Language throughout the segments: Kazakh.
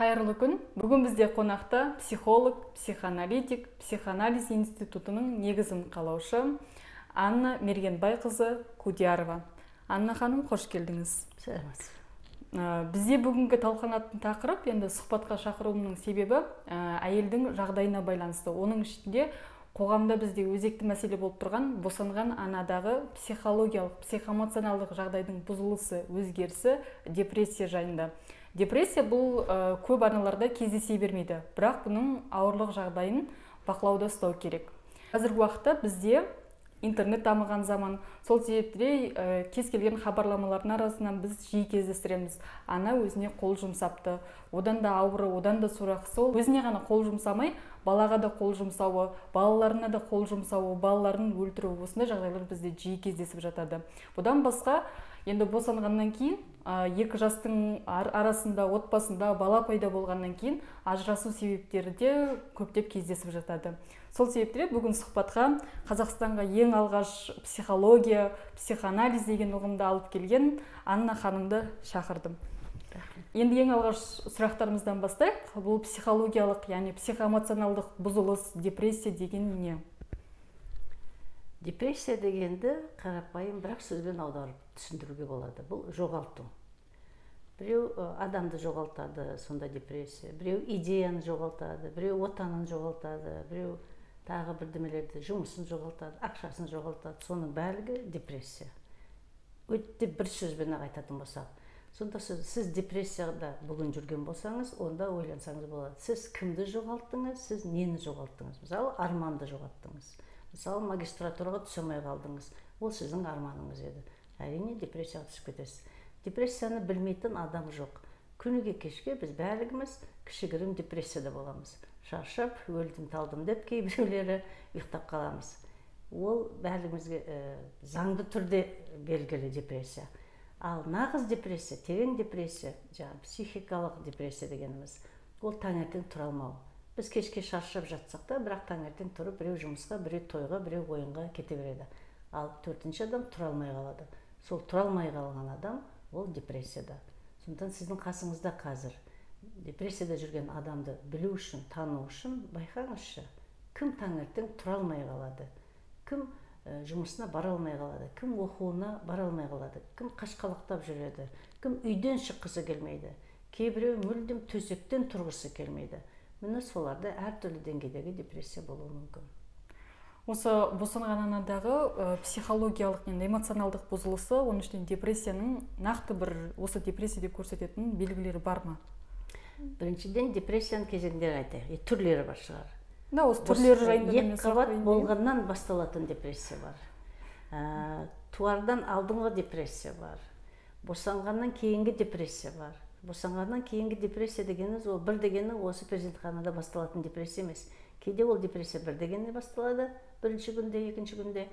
Қайырлы күн. Бүгін бізде қонақта психолог, психоаналитик, психоанализ институтының негізін қалаушы Анна Мергенбайқызы Кудиярова. Анна ханым, қош келдіңіз. Бізде бүгінгі талқыланатын тақырып, енді сұхбатқа шақыруымның себебі әйелдің жағдайына байланысты. Оның ішінде қоғамда бізде өзекті мәселе болып тұрған босанған анадағы психологиялық, психоэмоционалдық жағдайдың бұзылысы, өзгерісі, депрессия жайында. Депрессия бұл көп аналарда кездесе бермейді, бірақ бұның ауырлық жағдайын бақылауда ұстау керек. Қазіргі уақытта бізде интернет дамыған заман, сол себепте кез келген хабарламалардың арасынан біз жиі кездестіреміз. Ана өзіне қол жұмсапты, одан да ауыры, одан да сорақысы, ол өзіне ғана қол жұмсамай, балаға да қол жұмсауы, балаларына да қол жұмсауы, балаларын өлтіруі, осындай жағдайлар бізде жиі кездесіп жатады. Бұдан басқа, енді босанғаннан кейін, екі жастың арасында, отбасында бала пайда болғаннан кейін ажырасу себептері де көптеп кездесіп жатады. Сол себепте бүгін сұхбатқа Қазақстанға ең алғаш психология, психоанализ деген ұғымды алып келген Анна ханымды шақырдым. Енді ең алғаш сұрақтарымыздан бастайық. Бұл психологиялық, яғни психоэмоционалдық бұзылыс, депрессия деген не? Депрессия дегенді қарапайым бірақ сөзбен аударып түсіндіруге болады. Бұл жоғалту. Біреу адамды жоғалтады, сонда депрессия. Біреу идеяны жоғалтады, біреу отанын жоғалтады, біреу тағы бірдемелерді, жұмысын жоғалтады, ақшасын жоғалтады. Соның барлығы депрессия. Өтті бір сөзбен айтатын болсақ. Сонда сіз депрессияда бүгін жүрген болсаңыз, онда ойлансаңыз болады. Сіз кімді жоғалттыңыз, сіз нені жоғалттыңыз? Мысалы, арманды жоғалттыңыз. Мысалы, магистратураға түсе алмай қалдыңыз. Ол сіздің арманыңыз еді. Әрине депрессияға түсіп кетесіз. Депрессияны білмейтін адам жоқ. Күніге кешке біз бәріміз кішігірім депрессияда боламыз. Шаршап, өлдім талдым деп кейбіреулері ұйықтап қаламыз. Ол бәрімізге заңды түрде белгілі депрессия. Ал нағыз депрессия, терең депрессия, психикалық депрессия дегеніміз, ол таңертең тұра алмау. Біз кешке шаршап жатсақ та, бірақ таңертең тұрып, біреу жұмысқа, біреу тойға, біреу ойынға кете береді. Ал төртінші адам тұра алмай қалады. Сол тұра алмай қалған адам, ол депрессияда. Сондықтан сіздің қасыңызда қазір депрессияда жүрген адамды білу үшін, тану үшін байқаңызшы. Кім таңертең тұра алмай қалады? Кім жұмысына бара алмай қалады? Кім оқуына бара алмай қалады? Кім қашқалақтап жүреді? Кім үйден шыққысы келмейді? Кейбіреу мүлдем төсектен тұрғысы келмейді. Міне соларда әртүрлі деңгейдегі депрессия болуы мүмкін. Осы босанған анадағы психологиялық, эмоционалдық бұзылысы, оның ішінде депрессияның нақты бір осы депрессияда көрсететін белгілері бар ма? Біріншіден депрессияның кезеңдері айтайық, түрлері бар шығар. Да, осы түрлері жайында екіқабат болғаннан басталатын депрессия бар. Туардан алдыңғы депрессия бар. Босанғаннан кейінгі депрессия бар. Босанғаннан кейінгі депрессия дегеніміз, ол бір дегені осы перзентханада басталатын депрессия емес. Кейде ол депрессия бір дегенде басталады, бірінші күнде, екінші күнде.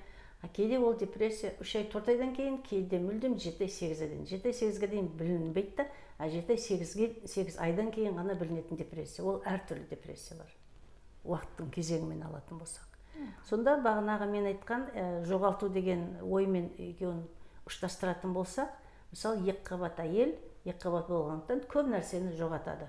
Кейде ол депрессия 3 ай 4 айдан кейін, кейде мүлдем 7-8 айдан. 7-8-ге дейін білінбейді, 7-8 айдан кейін ғана білінетін депрессия. Ол әртүрлі депрессиялар. Уақыттың кезеңімен алатын болсақ. Сонда бағанағы мен айтқан жоғалту деген оймен екеуін ұштастыратын болсақ, мысалы екіқабат әйел, екіқабат болғандықтан көп нәрсені жоғалтады.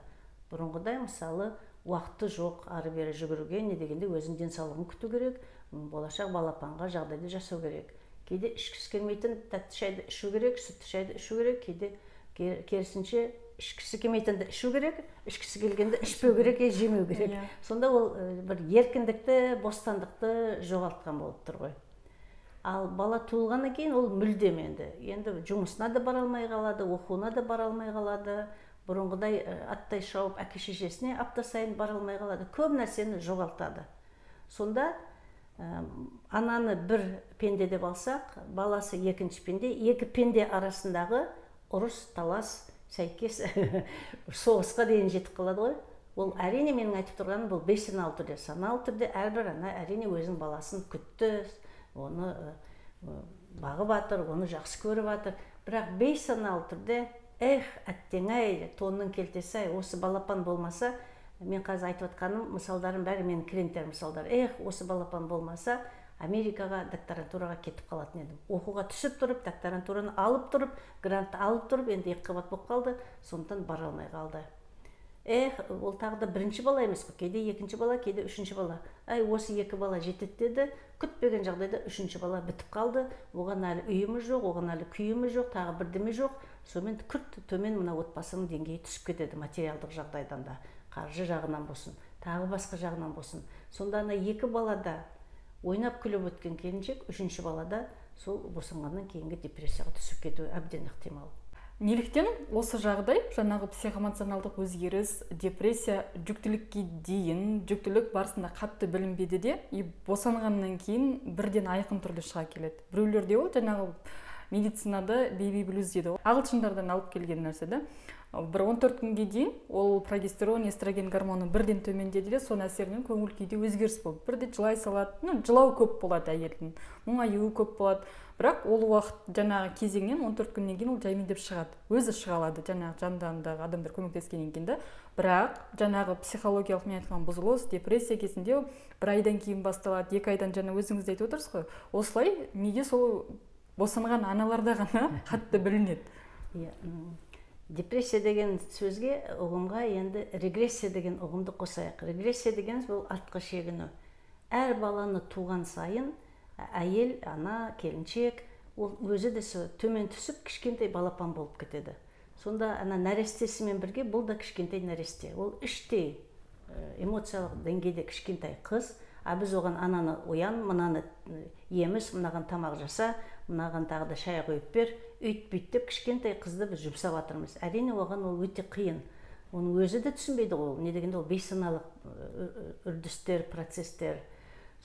Бұрынғыдай мысалы уақыты жоқ, ары бері жүгіруге, не дегенде өзінің денсаулығын күту керек, болашақ балапанға жағдайды жасау керек. Кейде ішкісі келмейтін тәтті шайды ішу керек, сүтті шайды ішу керек, кейде керісінше ішкісі келмейтінді ішу керек, ішкісі келгенде ішпеу керек, жемеу керек. Сонда ол бір еркіндікті, бостандықты жоғалтқан болып тұр ғой. Ал бала туылғаннан кейін ол мүлдем енді жұмысына да бара алмай қалады, оқуына да бара алмай қалады. Бұрынғыдай аттай шауып әке-шешесіне апта сайын бара алмай қалады. Көп нәрсені жоғалтады. Сонда ананы бір пенде деп алсақ, баласы екінші пенде, екі пенде арасындағы ұрыс, талас, сәйкес соғысқа дейін жетіп қалады ғой. Ол әрине менің айтып тұрғаным бұл бейсаналы түрде, саналы түрде әрбір ана әрине өзінің баласын күтті, оны бағып жатыр, оны жақсы көріп жатыр. Бірақ бейсаналы түрде әттең-ай, тонның келтесі, осы балапан болмаса, мен қазір айтып жатқаным мысалдарын бәрі менің клиенттер мысалдар. Осы балапан болмаса, Америкаға докторантураға кетіп қалатын едім. Оқуға түсіп тұрып, докторантураны алып тұрып, грантты алып тұрып, енді екіқабат болып қалды, сондықтан бара алмай қалды. ол тағы да бірінші бала емес қой, кейде екінші бала, кейде үшінші бала. Осы екі бала жетеді деді, күтпеген жағдайда үшінші бала бітіп қалды. Оған әлі үйіміз жоқ, оған әлі күйіміз жоқ, тағы бірдеме жоқ. Сонымен күрт төмен мына отбасының деңгейі түсіп кетеді, материалдық жағдайдан да, қаржы жағынан болсын, тағы басқа жағынан болсын. Сонда ана екі балада ойнап күліп өткен келіншек, үшінші балада сол босанғаннан кейінгі депрессияға түсіп кетуі әбден ықтимал. Неліктен осы жағдай, жаңағы психоэмоционалдық өзгеріс, депрессия жүктілікке дейін, жүктілік барысында қатты білінбеді де, босанғаннан кейін бірден айқын түрде шыға келеді. Біреулерде ол жаңағы медицинада бейби блюз дейді. Ағылшындардан алып келген нәрсе да. Бір 14 күнге дейін ол прогестерон, эстроген гормоны бірден төмендеді де, соның әсерінен көңіл күйде өзгеріс болды. Бірде жылай салады, жылау көп болады әйелдің, мұңаюы көп болады. Бірақ ол уақыт жаңағы кезеңнен 14 күннен кейін ол жаймендеп шығады. Өзі шыға алады, жаңағы жанындағы адамдар көмектескеннен кейін де. Бірақ жаңағы психологиялық мен айтқан бұзылыс, депрессия кезінде бір айдан кейін басталады, 2 айдан жаңа өзіңіз де айтып отырсыз ғой. Осылай неге сол босанған аналарда ғана қатты білінеді. Депрессия деген сөзге, ұғымға енді регрессия деген ұғымды қосайық. Регрессия деген бұл артқа шегіну. Әр баланы туған сайын әйел, ана, келіншек, ол өзі де төмен түсіп, кішкентай балапан болып кетеді. Сонда ана нәрестесімен бірге бұл да кішкентай нәресте. Ол іштей эмоциялық деңгейде кішкентай қыз, біз оған ананы оян, мынаны еміз, мынаған тамақ жаса, мынаған тағы да шай қойып бер, өйтіп кішкентай қызды біз жұмсап жатырмыз. Әрине оған ол өте қиын. Оның өзі де түсінбейді ол. Не дегенде ол бейсаналық үрдістер, процестер.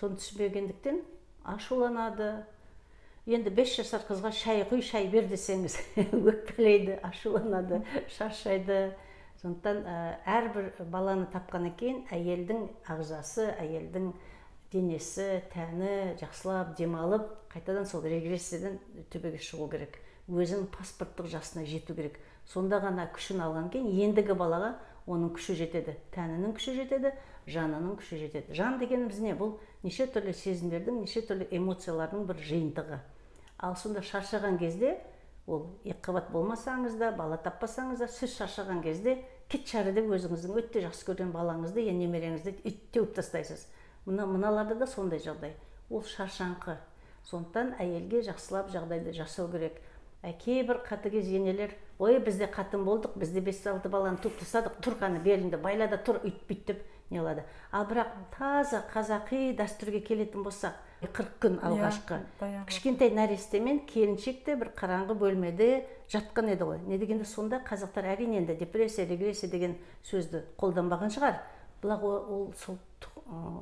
Соны түсінбегендіктен ашуланады. Енді 5 жасар қызға шай құй, шай бер десеңіз, өкпелейді, ашуланады, шаршайды. Сондықтан әрбір баланы тапқаннан кейін әйелдің ағзасы, әйелдің денесі, тәні жақсылап, демалып, қайтадан сол регрессиядан төбеге шығу керек. Өзінің паспорттық жасына жету керек. Сонда ғана күшін алған кейін ендігі балаға оның күші жетеді. Тәнінің күші жетеді, жанының күші жетеді. Жан дегеніміз не? Бұл неше түрлі сезімдердің, неше түрлі эмоциялардың бір жиынтығы. Ал сонда шаршаған кезде, ол екіқабат болмасаңыз да, бала таппасаңыз да, сіз шаршаған кезде кет шары деп өзіңіздің өте жақсы көрген балаңызды, немереңізді теуіп тастайсыз. Мыналарда да сондай жағдай. Ол шаршаңқы. Сондықтан әйелге жақсылап жағдайды жасау керек. Кейбір қатыгез енелер, ой, бізде қатын болдық, бізде 5-6 баланы туып тастадық, тұр қаны беліңді байлада тұр, үйтіп не алады. Ал бірақ таза қазақи дәстүрге келетін болсақ, 40 күн алғашқы кішкентай нәрестемен келіншекте бір қараңғы бөлмеде жатқан еді ғой. Не дегенде сонда қазақтар әрине енді депрессия, регрессия деген сөзді қолданбаған шығар. Бірақ ол сол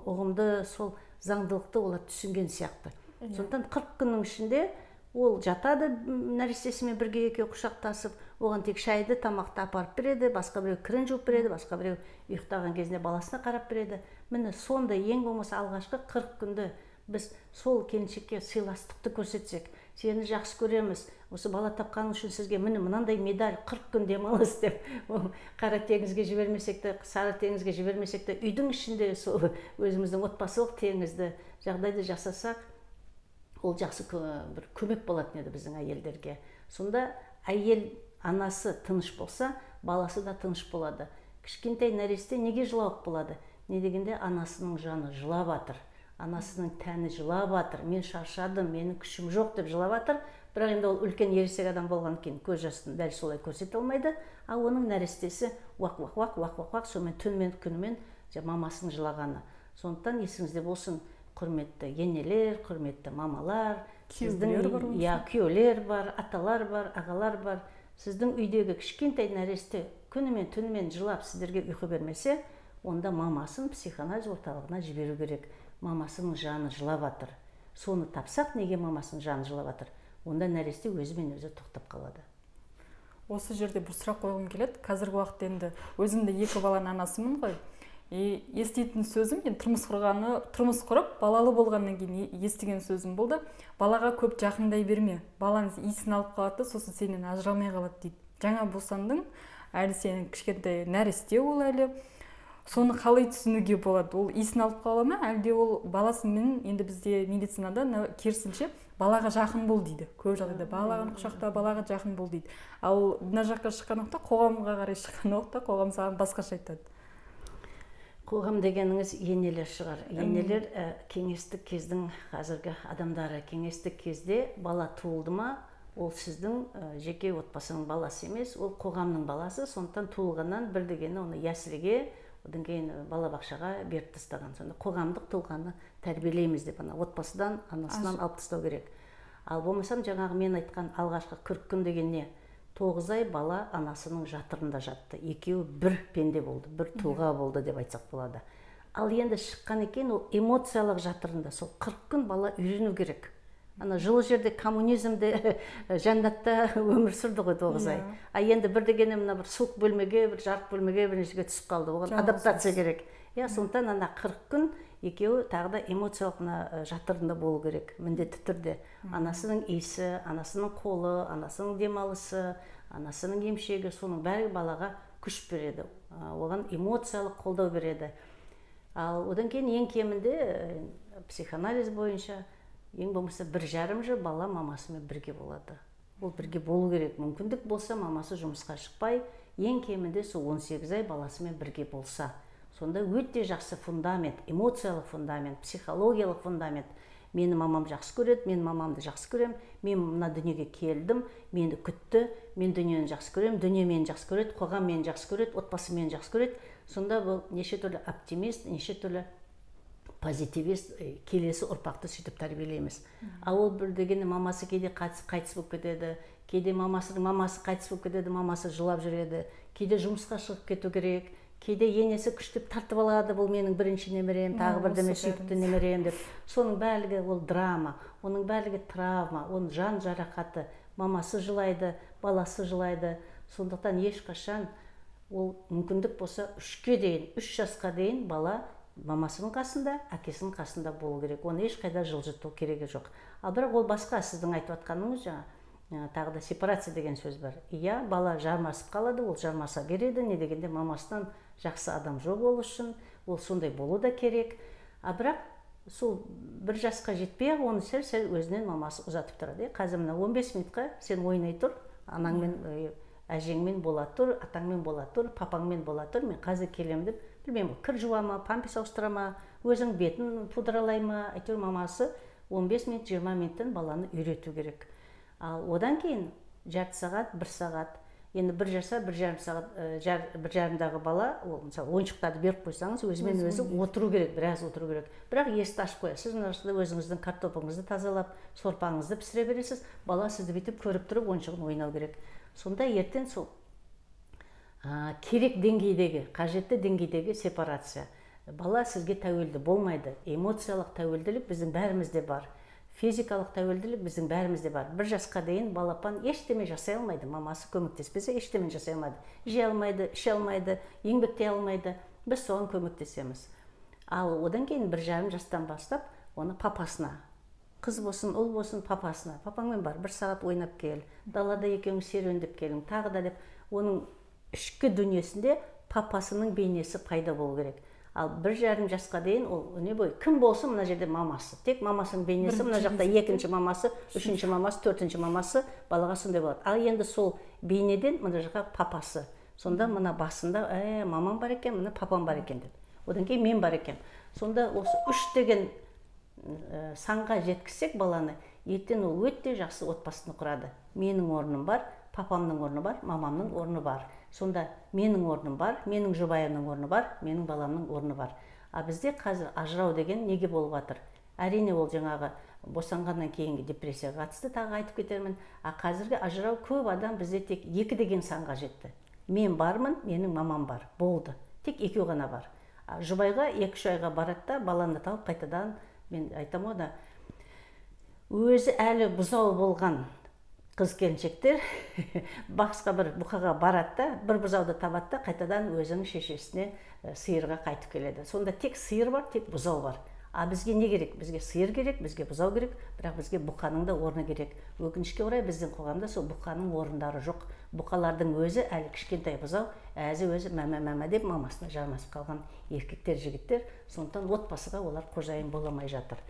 ұғымды, сол заңдылықты олар түсінген сияқты. Сондықтан 40 күннің ішінде ол жатады нәрестесімен бірге екеуі құшақтасып, оған тек шайды, тамақты апарып береді, басқа біреу кірін жуып береді, басқа біреу ұйықтаған кезінде баласына қарап береді. Міне сондай ең болмаса алғашқы 40 күнді біз сол келіншекке сыйластықты көрсетсек, сені жақсы көреміз, осы бала тапқаның үшін сізге міне мынандай медаль, 40 күн демалыс деп, қара теңізге жібермесек те, сары теңізге жібермесек те, үйдің ішінде сол өзіміздің отбасылық теңізді жағдайды жасасақ, ол жақсы бір көмек болатын еді біздің әйелдерге. Сонда әйел анасы тыныш болса, баласы да тыныш болады. Кішкентай нәресте неге жылауық болады? Не дегенде анасының жаны жылап жатыр, анасының тәні жылап жатыр, мен шаршадым, менің күшім жоқ деп жылап жатыр. Бірақ енді ол үлкен ересек адам болған кейін көз жасын дәл солай көрсете алмайды. Ал оның нәрестесі уақ сонымен түнімен күнімен мамасының жылағаны. Сондықтан есіңізде болсын, құрметті енелер, құрметті мамалар, күйеулер бар, аталар бар, ағалар бар. Сіздің үйдегі кішкентай нәресте күнімен түнімен жылап сіздерге ұйқы бермесе, онда мамасын психоанализ орталығына жіберу керек. Мамасының жаны жылап жатыр. Соны тапсақ, неге мамасының жаны жылап жатыр? Онда нәресте өзімен өзі тоқтап қалады. Осы жерде бір сұрақ қойғым келеді. Қазіргі уақытта енді өзімде 2 баланың анасымын ғой. Еститін сөзім, тұрмыс құрып, балалы болғаннан кейін естіген сөзім болды. Балаға көп жақындай берме. Балаңыз иісін алып қалады, сосын сенен ажырамай қалады дейді. Жаңа босандың, әлі сенің кішкентай нәресте ол әлі. Соны қалай түсінуге болады? Ол иісін алып қала ма? Әлде ол баласымен, енді бізде медицинада керісінше балаға жақын бол дейді. Көп жағдайда баланы құшақта, балаға жақын бол дейді. Ал мына жаққа шыққан уақытта, қоғамға қарай шыққан уақытта, қоғам саған басқаша айтады. Қоғам дегеніңіз енелер шығар. Енелер кеңестік кездің қазіргі адамдары. Кеңестік кезде бала туылды ма, ол сіздің жеке отбасының баласы емес, ол қоғамның баласы. Сондықтан туылғаннан бір дегені оны яслиге, одан кейін балабақшаға беріп тастаған. Сонда қоғамдық тұлғаны тәрбиелейміз деп, отбасыдан, анасынан алып тастау керек. Ал болмасам жаңағы мен айтқан алғашқы 40 күн деген не? 9 ай бала анасының жатырында жатты. Екеуі бір пенде болды, бір тұлға болды деп айтсақ болады. Ал енді шыққан екен, ол эмоциялық жатырында. Сол 40 күн бала үйрену керек. Жылы жерде, коммунизмде, жәннатта өмір сүрді ғой 9 ай. А енді бір дегені мына бір суық бөлмеге, бір жарық бөлмеге біріншіге түсіп қалды. Оған адаптация керек. Сондықтан 40 күн екеуі тағы да эмоциялық жатырында болу керек, міндетті түрде. Анасының иісі, анасының қолы, анасының демалысы, анасының емшегі, соның бәрі балаға күш береді. Оған эмоциялық қолдау береді. Ал одан кейін ең кемінде психоанализ бойынша ең болмаса 1,5 жыл бала мамасымен бірге болады. Ол бірге болу керек. Мүмкіндік болса, мамасы жұмысқа шықпай, ең кемінде сол 18 ай баласымен бірге болса. Сонда өте жақсы фундамент, эмоциялық фундамент, психологиялық фундамент. Мені мамам жақсы көреді, мен мамамды жақсы көрем, мен мына дүниеге келдім, мені күтті, мен дүниені жақсы көрем, дүние мені жақсы көреді, қоғам мені жақсы көреді, отбасы мені жақсы көреді. Сонда бұл неше түрлі оптимист, неше түрлі позитивист, келесі ұрпақты сөйтіп тәрбиелейміз. Ал ол бір дегені мамасы кейде қайтыс болып кетеді, кейде мамасы қайтыс болып кетеді, мамасы жылап жүреді, кейде жұмысқа шығып кету керек, кейде енесі күштеп тартып алады, бұл менің бірінші немерем, тағы бір деме сүйікті немерем деп. Соның бәрігі ол драма, оның бәрігі травма, оның жан жарақаты, мамасы жылайды, баласы жылайды. Сондықтан ешқашан ол мүмкіндік болса 3 жасқа дейін бала мамасының қасында, әкесінің қасында болу керек. Оны ешқайда жылжыту керегі жоқ. Ал бірақ ол басқа, сіздің айтып жатқаныңыз тағы да сепарация деген сөз бар. Иә, бала жармасып қалады, ол жармаса береді, не дегенде мамасынан жақсы адам жоқ болу үшін, ол сондай болу да керек. А бірақ сол 1 жасқа жетпей, оны сәл өзінен мамасы ұзатып тұрады. Қазір мына 15 минутқа сен ойнай тұр, анаңмен, әжеңмен бола тұр, атаңмен бола тұр, папаңмен бола тұр, мен қазір келем деп, білмеймін, кір жуа ма, памперс ауыстыра ма, өзің бетін пудралай ма, әйтеуір мамасы 15 минут, 20 минуттан баланы үйрету керек. Ал одан кейін жарты сағат, 1 сағат, енді 1 жаса, 1,5 сағат, 1,5-дағы бала, мысалы ойыншықтарды беріп қойсаңыз, өзімен өзі отыру керек, біраз отыру керек. Бірақ есікті ашып қоясыз, өзіңіздің картопыңызды тазалап, сорпаңызды пісіре бересіз, бала сізді бүйтіп көріп тұрып ойыншығын ойнау керек. Сонда ертең сол керек деңгейдегі, қажетті деңгейдегі сепарация. Бала сізге тәуелді болмайды. Эмоциялық тәуелділік біздің бәрімізде бар. Физикалық тәуелділік біздің бәрімізде бар. 1 жасқа дейін балапан ештеме жасай алмайды. Мамасы көмектеспесе ештеме жасай алмайды. Жей алмайды, іше алмайды, еңбектей алмайды. Біз соған көмектесеміз. Ал одан кейін 1,5 жастан бастап, оны папасына, қыз болсын, ұл болсын, папасына. Папаңмен бар, 1 сағат ойнап кел, далада екеуің серуендеп келің, тағы да деп, оның ішкі дүниесінде папасының бейнесі пайда болу керек. Ал 1,5 жасқа дейін ол не бой, кім болсын мына жерде мамасы. Тек мамасының бейнесі, мына жақта 2-ші мамасы, 3-ші мамасы, 4-ші мамасы, балаға сондай болады. Ал енді сол бейнеден мына жаққа папасы. Сонда мына басында, мамам бар екен, мына папам бар екен деп. Одан кейін мен бар екен. Сонда осы 3 деген санға жеткізсек баланы, ертең ол өте жақсы отбасын құрады. Менің орным бар, папамның орны бар, мамамның орны бар. Сонда менің орным бар, менің жұбайымның орны бар, менің баламның орны бар. А бізде қазір ажырау деген неге болып жатыр? Әрине ол жаңағы босанғаннан кейінгі депрессияға қатысты тағы айтып кетермін. А қазіргі ажырау көп адам бізде тек 2 деген санға жетті. Мен бармын, менің мамам бар. Болды. Тек 2 ғана бар. Жұбайға 2-3 айға барады да, баланы тауып қайтадан, мен айтамын да, өзі әлі бұзау болған қыз келіншектер басқа бір бұқаға барады да, бір бұзауды табады да, қайтадан өзінің шешесіне сиырға қайтып келеді. Сонда тек сиыр бар, тек бұзау бар. А бізге не керек? Бізге сиыр керек, бізге бұзау керек, бірақ бізге бұқаның да орны керек. Өкінішке орай біздің қоғамда сол бұқаның орындары жоқ. Бұқалардың өзі әлі кішкентай бұзау, өзі мәмә деп мамасына жармасып қалған еркектер, жігіттер. Сондықтан отбасыға олар қожайын бола алмай жатыр.